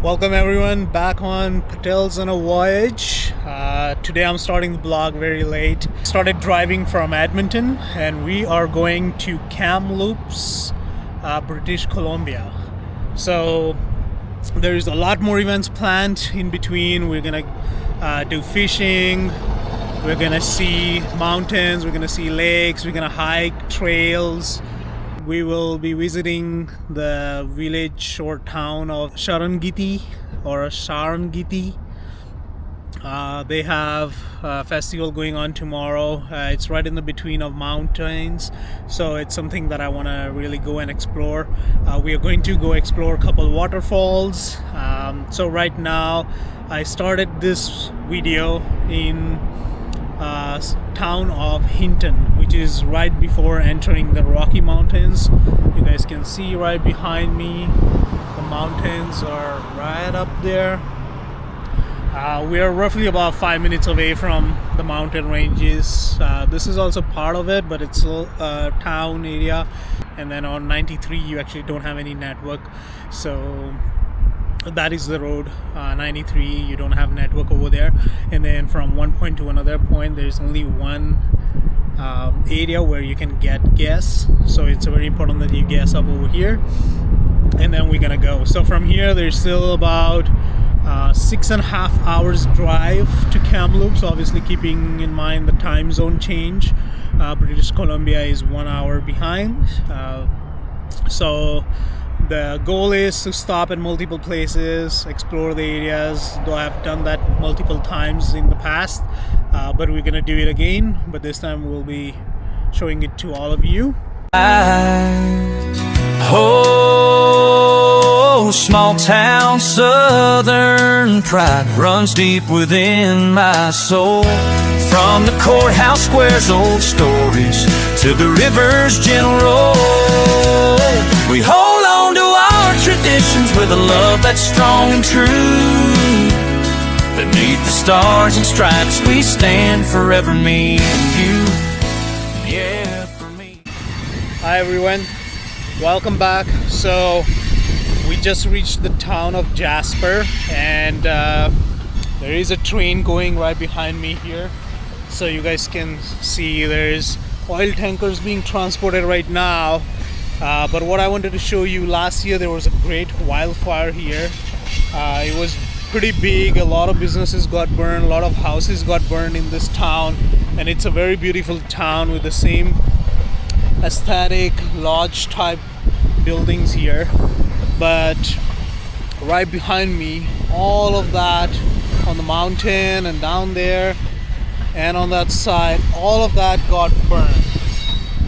Welcome everyone back on Patel's on a Voyage. Today I'm starting the vlog very late. Started driving from Edmonton and we are going to Kamloops, British Columbia. So there's a lot more events planned in between. We're gonna do fishing, we're gonna see mountains, we're gonna see lakes, we're gonna hike trails. We will be visiting the village or town of Sharangiti or Sharangiti. They have a festival going on tomorrow. It's right in the between of mountains, so it's something that I want to really go and explore. We are going to go explore a couple waterfalls. So right now I started this video in town of Hinton, which is right before entering the Rocky Mountains. You guys can see right behind me, the mountains are right up there. We are roughly about 5 minutes away from the mountain ranges. This is also part of it, but it's a town area. And then on 93 you actually don't have any network, so that is the road. 93, you don't have network over there, and then from one point to another point there's only one area where you can get gas, so it's very important that you gas up over here, and then we're gonna go. So from here there's still about 6.5 hours drive to Kamloops, obviously keeping in mind the time zone change. British Columbia is 1 hour behind, so the goal is to stop at multiple places, explore the areas, though I've done that multiple times in the past, but we're gonna do it again, but this time we'll be showing it to all of you. Oh, small town southern pride runs deep within my soul. From the courthouse square's old stories to the river's gentle roll, we hold on to our traditions with a love that's strong and true. Beneath the stars and stripes we stand forever, me and you. Yeah, for me. Hi everyone, welcome back. So we just reached the town of Jasper, and there is a train going right behind me here, so you guys can see there's oil tankers being transported right now. But what I wanted to show you, last year there was a great wildfire here. It was pretty big, a lot of businesses got burned, a lot of houses got burned in this town, and it's a very beautiful town with the same aesthetic lodge type buildings here. But right behind me, all of that on the mountain and down there and on that side, all of that got burned.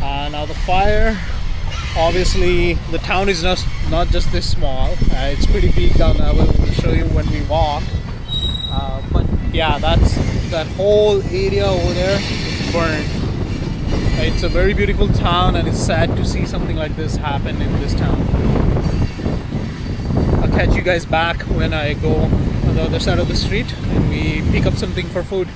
Now the fire, obviously the town is not just this small, it's pretty big down there. We'll show you when we walk, but yeah, that whole area over there is burned. It's a very beautiful town, and it's sad to see something like this happen in this town. I'll catch you guys back when I go on the other side of the street and we pick up something for food.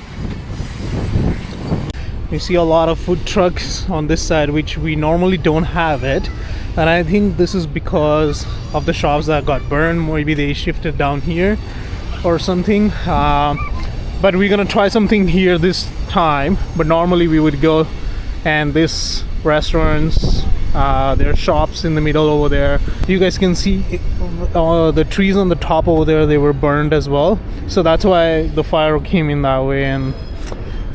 You see a lot of food trucks on this side, which we normally don't have it, and I think this is because of the shops that got burned. Maybe they shifted down here or something, but we're gonna try something here this time. But normally we would go, and this restaurants, there are shops in the middle over there. You guys can see the trees on the top over there, they were burned as well, so that's why the fire came in that way, and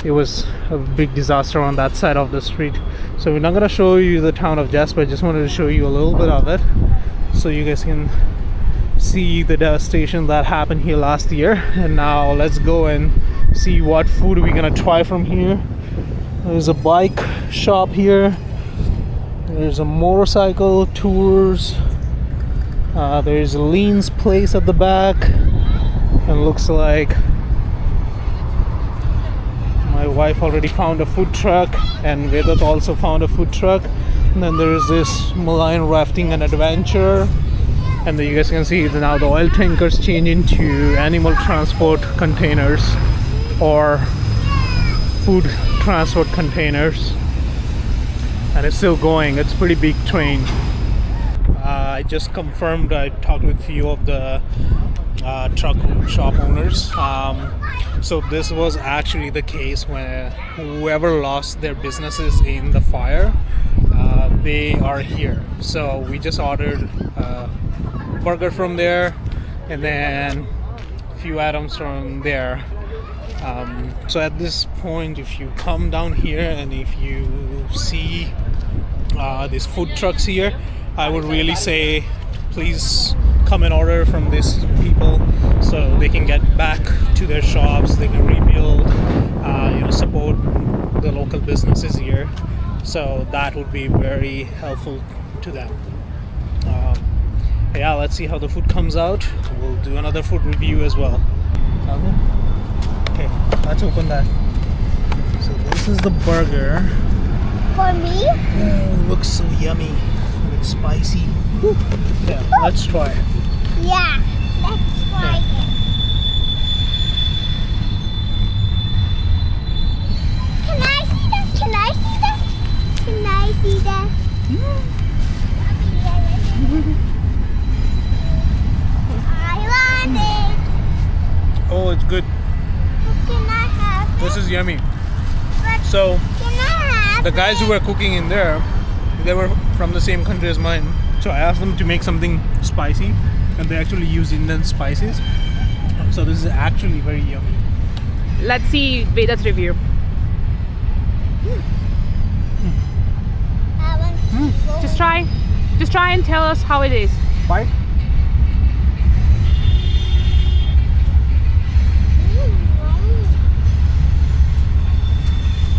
it was a big disaster on that side of the street. So we're not gonna show you the town of Jasper, I just wanted to show you a little bit of it so you guys can see the devastation that happened here last year. And now let's go and see what food we're gonna try from here. There's a bike shop here, there's a motorcycle tours, there's a Lean's place at the back, and looks like my wife already found a food truck, and Vedat also found a food truck. And then there is this Marine Rafting and Adventure, and then you guys can see now the oil tankers change into animal transport containers or food transport containers, and it's still going. It's a pretty big train. I just confirmed, I talked with a few of the truck shop owners. So this was actually the case when whoever lost their businesses in the fire, they are here. So we just ordered a burger from there, and then a few items from there. So at this point, if you come down here and if you see these food trucks here, I would really say please come and order from these people so they can get back to their shops, they can rebuild, support the local businesses here. So that would be very helpful to them. Yeah, let's see how the food comes out. We'll do another food review as well. Okay, let's open that. So this is the burger. For me? Oh, looks so yummy. It's spicy. Woo. Yeah, let's try it. Yeah, let's try it. Can I see that? Can I see that? Can I see that? I want it. Oh, it's good. Can I have it? This is yummy. But So can I have the guys who were cooking in there, they were from the same country as mine. So I asked them to make something spicy, and they actually use Indian spices. So this is actually very yummy. Let's see Veda's review. I want Just try and tell us how it is. Bite?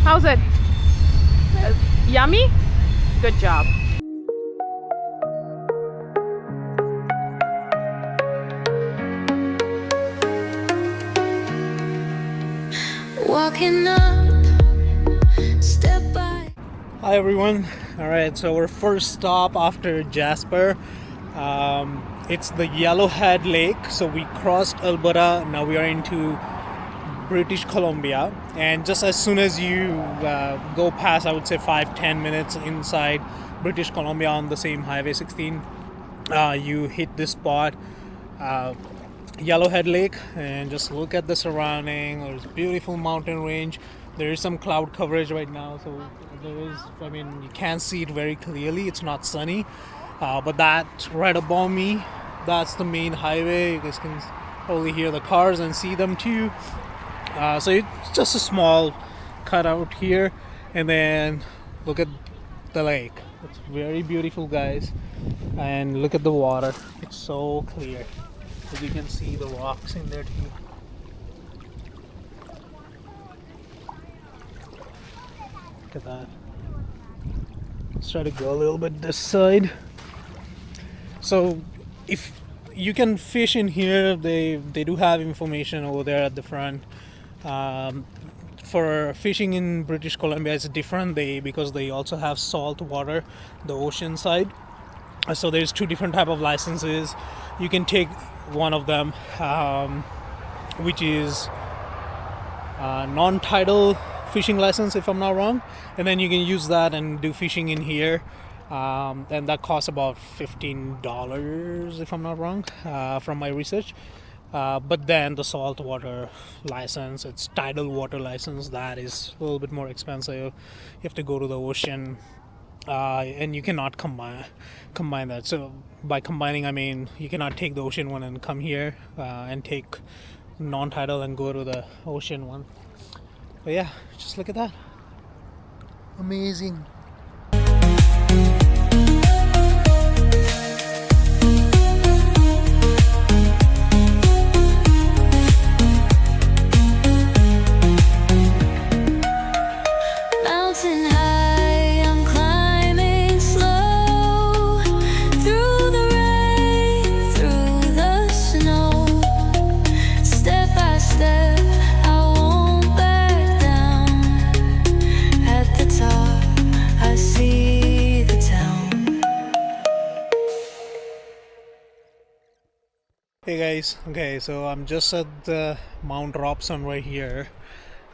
How's it? Yummy? Good job. Walking up, step by. Hi everyone. Alright, so our first stop after Jasper, it's the Yellowhead Lake. So we crossed Alberta, now we are into British Columbia, and just as soon as you go past, I would say 5-10 minutes inside British Columbia on the same Highway 16, you hit this spot, Yellowhead Lake, and just look at the surrounding. There's beautiful mountain range. There is some cloud coverage right now, so you can't see it very clearly. It's not sunny, but that right above me, that's the main highway. You guys can only hear the cars and see them too. So it's just a small cutout here, and then look at the lake. It's very beautiful, guys, and look at the water. It's so clear. As you can see the rocks in there too. Look at that. Let's try to go a little bit this side. So if you can fish in here, they do have information over there at the front. For fishing in British Columbia, it's different because they also have salt water, the ocean side. So there's two different type of licenses. You can take one of them, which is non-tidal fishing license, if I'm not wrong, and then you can use that and do fishing in here, and that costs about $15, if I'm not wrong, from my research. But then the saltwater license, it's tidal water license, that is a little bit more expensive. You have to go to the ocean, and you cannot combine that. So by combining, I mean you cannot take the ocean one and come here and take non-tidal and go to the ocean one. But yeah, just look at that. Amazing. Mountain high, I'm climbing slow through the rain, through the snow. Step by step, I won't back down. At the top, I see the town. Hey guys, okay, so I'm just at the Mount Robson right here.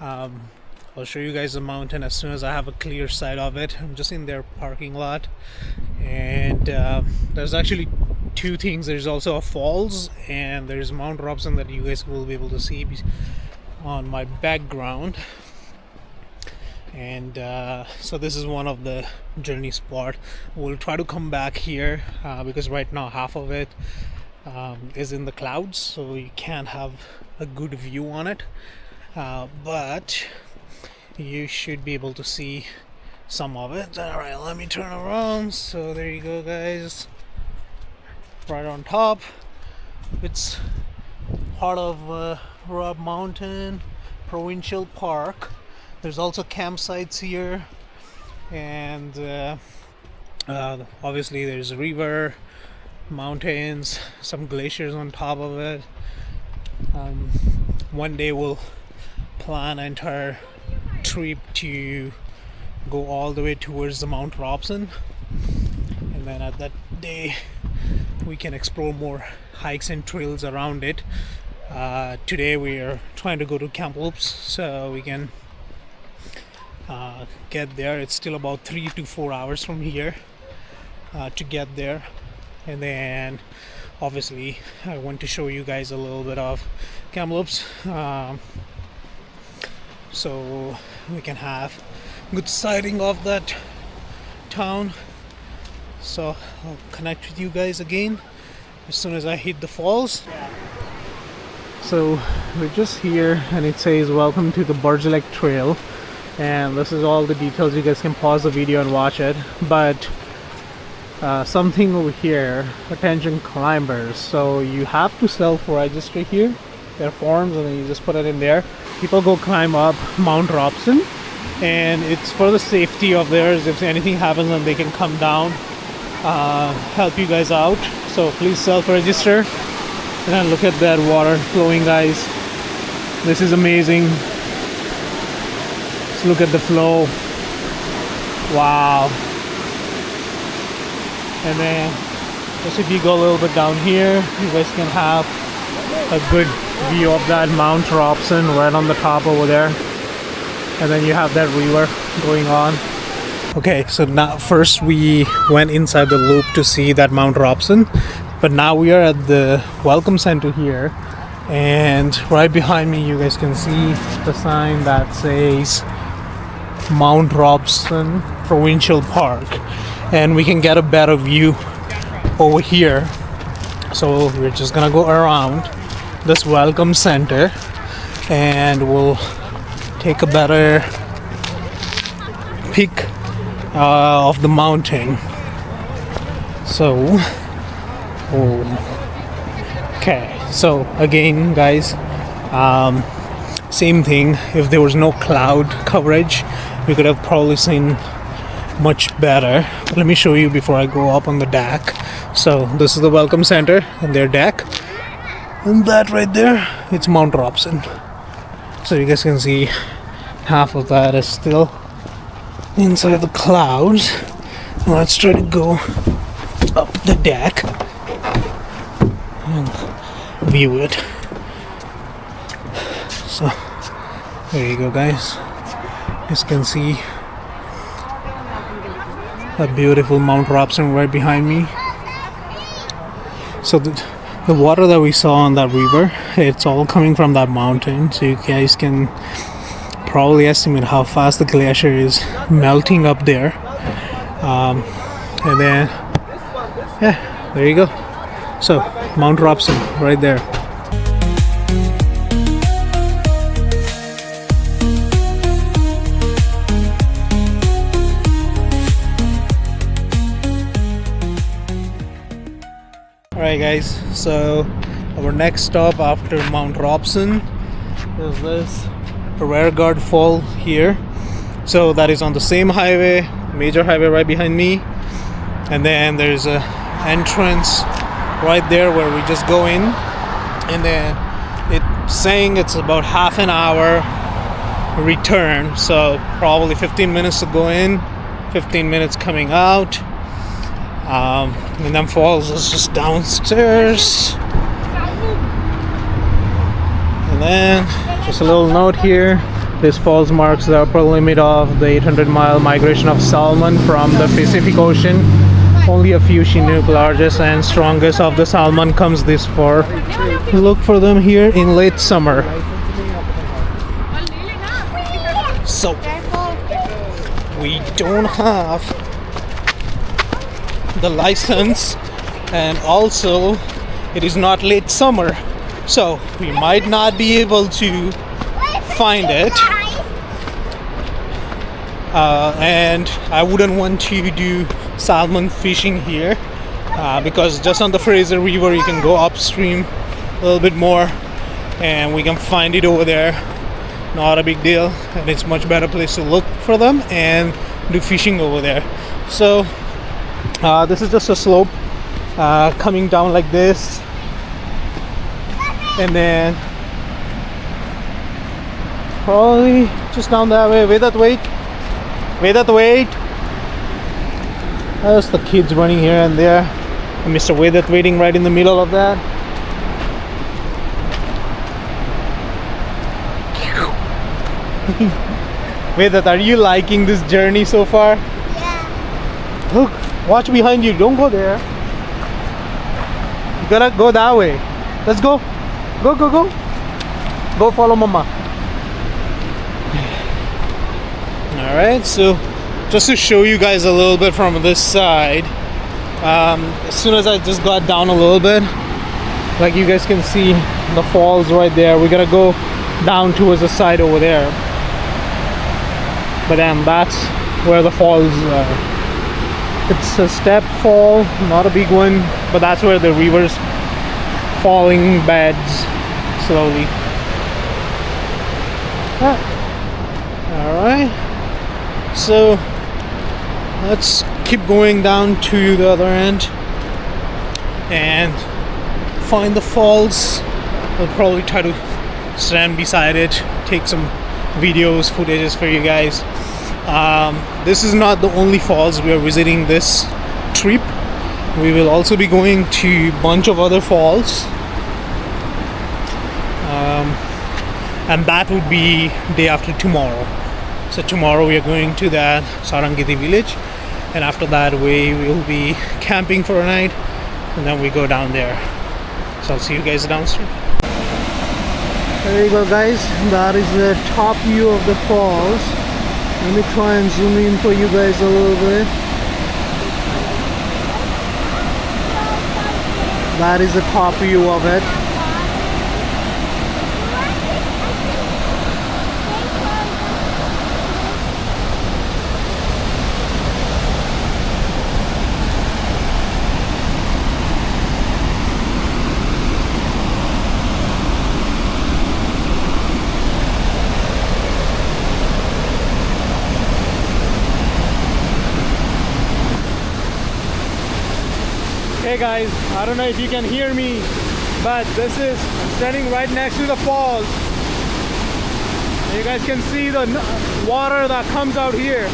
I'll show you guys the mountain as soon as I have a clear sight of it. I'm just in their parking lot, and there's actually two things. There's also a falls, and there's Mount Robson that you guys will be able to see on my background. And so this is one of the journey spot. We'll try to come back here because right now half of it is in the clouds, so you can't have a good view on it, but you should be able to see some of it. All right, let me turn around. So there you go, guys, right on top. It's part of Rob Mountain Provincial Park. There's also campsites here, and obviously there's a river, mountains, some glaciers on top of it. One day we'll plan an entire trip to go all the way towards the Mount Robson, and then at that day we can explore more hikes and trails around it. Today we are trying to go to Kamloops so we can get there. It's still about 3 to 4 hours from here to get there, and then obviously I want to show you guys a little bit of Kamloops so we can have good sighting of that town. So I'll connect with you guys again as soon as I hit the falls. So we're just here, and it says welcome to the Burjalek Trail, and this is all the details. You guys can pause the video and watch it, but something over here, attention climbers. So you have to self-register here. There are forms, and then you just put it in there. People go climb up Mount Robson, and it's for the safety of theirs. If anything happens, then they can come down, help you guys out. So please self-register. And then look at that water flowing, guys. This is amazing. Just look at the flow. Wow. And then just if you go a little bit down here, you guys can have a good view of that Mount Robson right on the top over there. And then you have that river going on. Okay, so now first we went inside the loop to see that Mount Robson, but now we are at the welcome center here, and right behind me you guys can see the sign that says Mount Robson Provincial Park, and we can get a better view over here. So we're just gonna go around this welcome center and we'll take a better peek of the mountain. So okay, so again, guys, same thing. If there was no cloud coverage, we could have probably seen much better. But let me show you before I go up on the deck. So this is the welcome center and their deck, and that right there, it's Mount Robson. So you guys can see half of that is still inside the clouds. Let's try to go up the deck and view it. So there you go, guys. You guys can see a beautiful Mount Robson right behind me. So the water that we saw on that river, it's all coming from that mountain. So you guys can probably estimate how fast the glacier is melting up there. And then yeah, there you go. So Mount Robson right there. Alright guys, so our next stop after Mount Robson is this Rearguard Falls here. So that is on the same highway, major highway right behind me, and then there's a entrance right there where we just go in, and then it's saying it's about half an hour return, so probably 15 minutes to go in, 15 minutes coming out. And then falls is just downstairs. And then just a little note here, this falls marks the upper limit of the 800-mile migration of salmon from the Pacific Ocean Only a few Chinook, largest and strongest of the salmon, comes this far. Look for them here in late summer. So we don't have the license, and also it is not late summer, so we might not be able to find it. And I wouldn't want to do salmon fishing here because just on the Fraser River you can go upstream a little bit more and we can find it over there. Not a big deal, and it's much better place to look for them and do fishing over there. So this is just a slope coming down like this, and then probably just down that way. Wait, there's the kids running here and there, and Mr. Vedat waiting right in the middle of that. Vedat, are you liking this journey so far? Yeah. Look, watch behind you, don't go there. You gotta go that way. Let's go. Go follow mama. Alright, so just to show you guys a little bit from this side, as soon as I just got down a little bit, like you guys can see the falls right there. We're gonna go down towards the side over there, but then that's where the falls are. It's a step fall, not a big one, but that's where the river's falling beds slowly. Alright, so let's keep going down to the other end and find the falls. I'll probably try to stand beside it, take some videos, footages for you guys. This is not the only falls we are visiting this trip. We will also be going to a bunch of other falls, and that would be day after tomorrow. So tomorrow we are going to that Sarangiti village, and after that we will be camping for a night, and then we go down there. So I'll see you guys downstream. There you go, guys. That is the top view of the falls. Let me try and zoom in for you guys a little bit. That is the top view of it. Hey guys, I don't know if you can hear me, but I'm standing right next to the falls. And you guys can see the water that comes out here.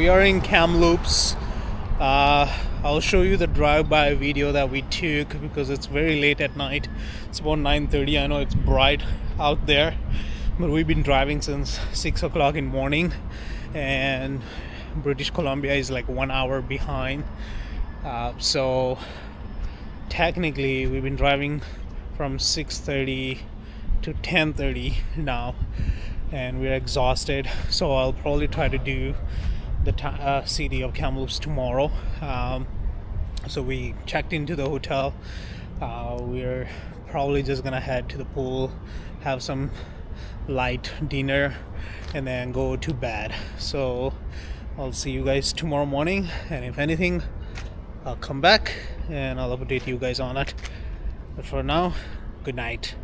we are in Kamloops. I'll show you the drive-by video that we took because it's very late at night. It's about 9:30. I know it's bright out there, but we've been driving since 6 o'clock in the morning, and British Columbia is like 1 hour behind. So technically we've been driving from 6:30 to 10:30 now, and we're exhausted. So I'll probably try to do the city of Kamloops tomorrow. So we checked into the hotel. We're probably just gonna head to the pool, have some light dinner, and then go to bed. So I'll see you guys tomorrow morning, and if anything, I'll come back and I'll update you guys on it. But for now, good night.